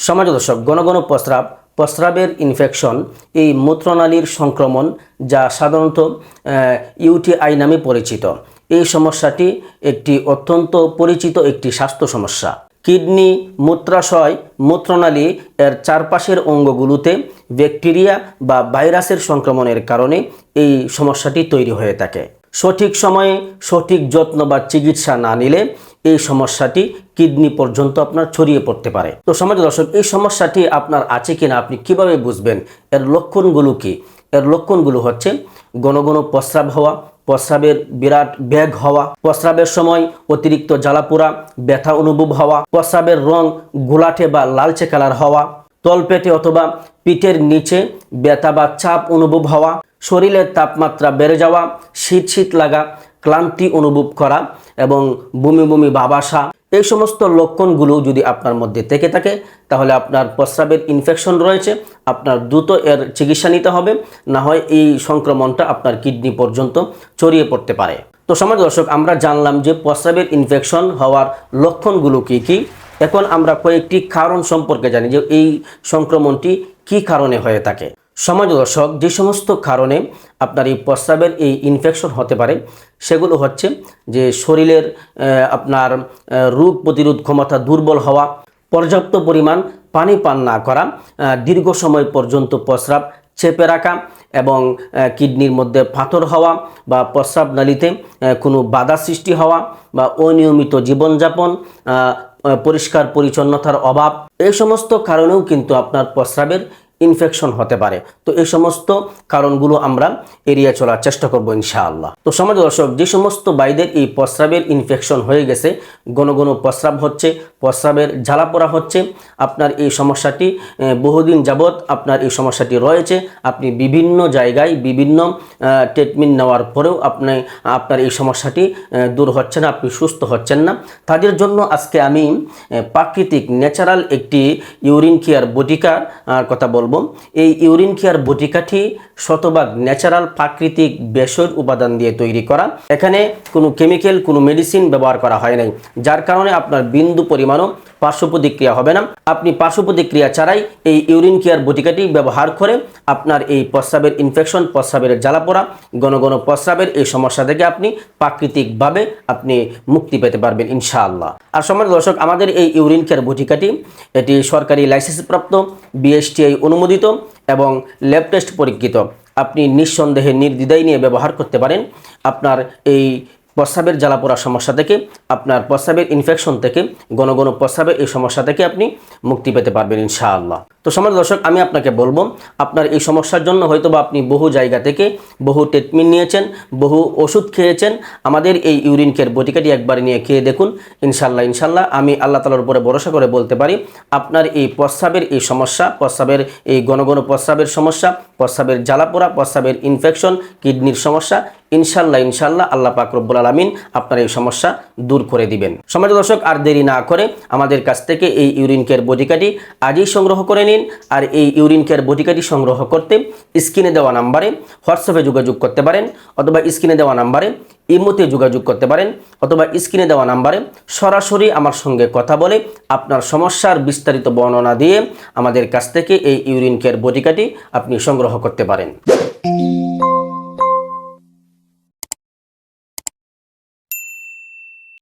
সমাজ দর্শক, ঘন ঘন প্রস্রাব, প্রস্রাবের ইনফেকশন, এই মূত্রনালীর সংক্রমণ যা সাধারণত ইউটিআই নামে পরিচিত। এই সমস্যাটি একটি অত্যন্ত পরিচিত একটি স্বাস্থ্য সমস্যা। কিডনি, মূত্রাশয়, মূত্রনালী এর চারপাশের অঙ্গগুলোতে ব্যাকটেরিয়া বা ভাইরাসের সংক্রমণের কারণে এই সমস্যাটি তৈরি হয়ে থাকে। সঠিক সময়ে সঠিক যত্ন বা চিকিৎসা না নিলে এই সমস্যাটি কিডনি পর্যন্ত আপনার ছড়িয়ে পড়তে পারে। তো সমাজ দর্শক, এই সমস্যাটি আপনার আছে কিনা আপনি কিভাবে বুঝবেন? এর লক্ষণগুলো কি? এর লক্ষণগুলো হচ্ছে ঘন ঘন প্রস্রাব হওয়া, প্রস্রাবের বিরাট বেগ হওয়া, প্রস্রাবের সময় অতিরিক্ত জ্বালাপোড়া ব্যথা অনুভব হওয়া, প্রস্রাবের রং ঘোলাটে বা লালচে কালার হওয়া, তলপেটে অথবা পিঠের নিচে ব্যথা বা চাপ অনুভব হওয়া, শরীরের তাপমাত্রা বেড়ে যাওয়া, শীত শীত লাগা, ক্লান্তি অনুভব করা এবং বমি বমি ভাব আসা। এই সমস্ত লক্ষণগুলো যদি আপনার মধ্যে থেকে থাকে তাহলে আপনার প্রস্রাবের ইনফেকশন রয়েছে। আপনার দ্রুত এর চিকিৎসা নিতে হবে, না হয় এই সংক্রমণটা আপনার কিডনি পর্যন্ত ছড়িয়ে পড়তে পারে। তো সমাজ দর্শক, আমরা জানলাম যে প্রস্রাবের ইনফেকশন হওয়ার লক্ষণগুলো কি কি। এখন আমরা কয়েকটি কারণ সম্পর্কে জানি যে এই সংক্রমণটি কি কারণে হয়ে থাকে। সমাজ দর্শক, যে সমস্ত কারণে আপনার এই প্রস্রাবের এই ইনফেকশন হতে পারে সেগুলো হচ্ছে যে শরীরের আপনার রোগ প্রতিরোধ ক্ষমতা দুর্বল হওয়া, পর্যাপ্ত পরিমাণ পানি পান না করা, দীর্ঘ সময় পর্যন্ত প্রস্রাব চেপে রাখা এবং কিডনির মধ্যে পাথর হওয়া বা প্রস্রাব নালীতে কোনো বাধা সৃষ্টি হওয়া বা অনিয়মিত জীবনযাপন, পরিষ্কার পরিচ্ছন্নতার অভাব, এই সমস্ত কারণেও কিন্তু আপনার প্রস্রাবের ইনফেকশন হতে পারে। তো এই সমস্ত কারণগুলো আমরা এড়িয়ে চলার চেষ্টা করব ইনশাআল্লাহ। তো সমাজ দর্শক, যে সমস্ত ভাইদের এই প্রস্রাবের ইনফেকশন হয়ে গেছে, ঘন ঘন প্রস্রাব হচ্ছে, প্রস্রাবের জ্বালাপোড়া হচ্ছে, আপনার এই সমস্যাটি বহুদিন যাবৎ আপনার এই সমস্যাটি রয়েছে, আপনি বিভিন্ন জায়গায় বিভিন্ন ট্রিটমেন্ট নেওয়ার পরেও আপনার এই সমস্যাটি দূর হচ্ছে না, আপনি সুস্থ হচ্ছেন না, তাদের জন্য আজকে আমি প্রাকৃতিক ন্যাচারাল একটি ইউরিন কেয়ার বটিকার কথা বলবো। এই ইউরিন কেয়ার বটিকাটি শতভাগ ন্যাচারাল প্রাকৃতিক ভেষজ উপাদান দিয়ে তৈরি করা। এখানে কোনো কেমিক্যাল, কোনো মেডিসিন ব্যবহার করা হয় নাই, যার কারণে আপনার বিন্দু পরিমাণও পার্শ্ব প্রতিক্রিয়া হবে না। আপনি পার্শ্ব প্রতিক্রিয়া ছাড়াই এই ইউরিন কেয়ার বটিকাটি ব্যবহার করে আপনার এই প্রস্রাবের ইনফেকশন, প্রস্রাবের জ্বালাপোড়া, ঘন ঘন প্রস্রাবের এই সমস্যা থেকে আপনি প্রাকৃতিকভাবে আপনি মুক্তি পেতে পারবেন ইনশাআল্লাহ। আর সমাজ দর্শক, আমাদের এই ইউরিন কেয়ার বটিকাটি এটি সরকারি লাইসেন্সপ্রাপ্ত, বিএসটিআই অনুমোদিত এবং ল্যাব টেস্ট পরীক্ষিত। আপনি নিঃসন্দেহে নির্দ্বিধায় নিয়ে ব্যবহার করতে পারেন। আপনার এই প্রস্রাবের জ্বালাপোড়া সমস্যা থেকে, আপনার প্রস্রাবের ইনফেকশন থেকে, ঘন ঘন প্রস্রাবের এই সমস্যা থেকে আপনি মুক্তি পেতে পারবেন ইনশাআল্লাহ। তো সমাজ দর্শক, আমি আপনাকে বলবো, আপনার এই সমস্যার জন্য হয়তোবা আপনি বহু জায়গা থেকে বহু ট্রিটমেন্ট নিয়েছেন, বহু ওষুধ খেয়েছেন। আমাদের এই ইউরিন কেয়ার বটিকাটি একবার নিয়ে খেয়ে দেখুন ইনশাআল্লাহ। আমি আল্লাহ তাআলার উপরে ভরসা করে বলতে পারি, আপনার এই প্রস্রাবের এই সমস্যা, প্রস্রাবের এই ঘন ঘন প্রস্রাবের সমস্যা, প্রস্রাবের জ্বালাপোড়া, প্রস্রাবের ইনফেকশন, কিডনির সমস্যা, ইনশাআল্লাহ আল্লাহ পাক রব্বুল আলামিন আপনার এই সমস্যা দূর করে দিবেন। সমাজ দর্শক, আর দেরি না করে আমাদের কাছ থেকে এই ইউরিন কেয়ার বটিকাটি আজই সংগ্রহ করে নিন। আর এই ইউরিন কেয়ার বটিকাটি সংগ্রহ করতে স্ক্রিনে দেওয়া নাম্বারে হোয়াটসঅ্যাপে যোগাযোগ করতে পারেন, অথবা স্ক্রিনে দেওয়া নাম্বারে ইমোতে যোগাযোগ করতে পারেন, অথবা স্ক্রিনে দেওয়া নাম্বারে সরাসরি আমার সঙ্গে কথা বলে আপনার সমস্যার বিস্তারিত বর্ণনা দিয়ে আমাদের কাছ থেকে এই ইউরিন কেয়ার বটিকাটি আপনি সংগ্রহ করতে পারেন।